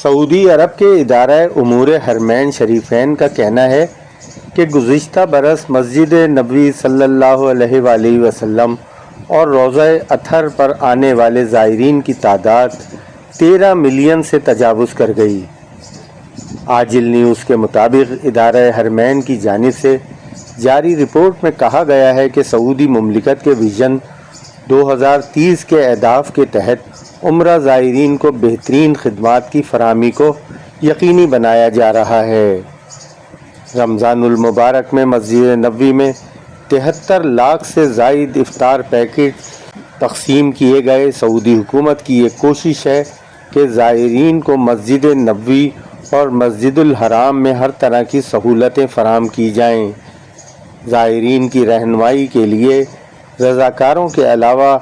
سعودی عرب کے ادارہ امور حرمین شریفین کا کہنا ہے کہ گزشتہ برس مسجد نبوی صلی اللہ علیہ وآلہ وسلم اور روضہ اطہر پر آنے والے زائرین کی تعداد 13 ملین سے تجاوز کر گئی۔ عاجل نیوز کے مطابق ادارہ حرمین کی جانب سے جاری رپورٹ میں کہا گیا ہے کہ سعودی مملکت کے ویژن 2030 کے اہداف کے تحت عمرہ زائرین کو بہترین خدمات کی فراہمی کو یقینی بنایا جا رہا ہے۔ رمضان المبارک میں مسجد نبوی میں 73 لاکھ سے زائد افطار پیکٹ تقسیم کیے گئے۔ سعودی حکومت کی یہ کوشش ہے کہ زائرین کو مسجد نبوی اور مسجد الحرام میں ہر طرح کی سہولتیں فراہم کی جائیں۔ زائرین کی رہنمائی کے لیے رضاکاروں کے علاوہ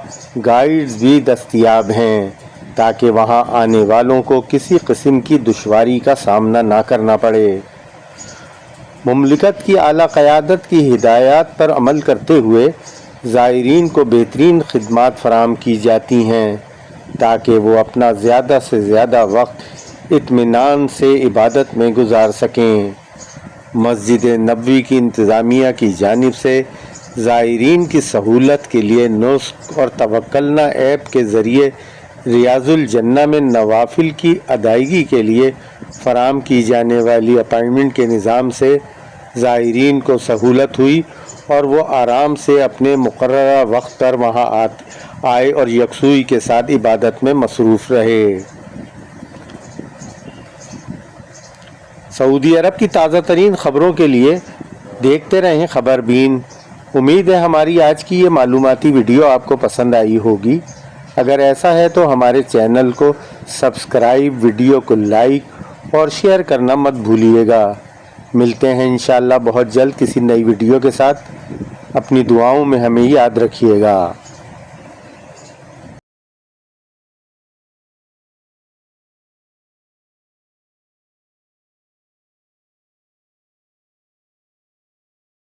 گائیڈز بھی دستیاب ہیں تاکہ وہاں آنے والوں کو کسی قسم کی دشواری کا سامنا نہ کرنا پڑے۔ مملکت کی اعلیٰ قیادت کی ہدایات پر عمل کرتے ہوئے زائرین کو بہترین خدمات فراہم کی جاتی ہیں تاکہ وہ اپنا زیادہ سے زیادہ وقت اطمینان سے عبادت میں گزار سکیں۔ مسجد نبوی کی انتظامیہ کی جانب سے زائرین کی سہولت کے لیے نسک اور توکلنا ایپ کے ذریعے ریاض الجنہ میں نوافل کی ادائیگی کے لیے فراہم کی جانے والی اپائنٹمنٹ کے نظام سے زائرین کو سہولت ہوئی اور وہ آرام سے اپنے مقررہ وقت پر وہاں آئے اور یکسوئی کے ساتھ عبادت میں مصروف رہے۔ سعودی عرب کی تازہ ترین خبروں کے لیے دیکھتے رہیں خبر بین۔ امید ہے ہماری آج کی یہ معلوماتی ویڈیو آپ کو پسند آئی ہوگی۔ اگر ایسا ہے تو ہمارے چینل کو سبسکرائب، ویڈیو کو لائک اور شیئر کرنا مت بھولیے گا۔ ملتے ہیں انشاءاللہ بہت جلد کسی نئی ویڈیو کے ساتھ۔ اپنی دعاؤں میں ہمیں یاد رکھیے گا۔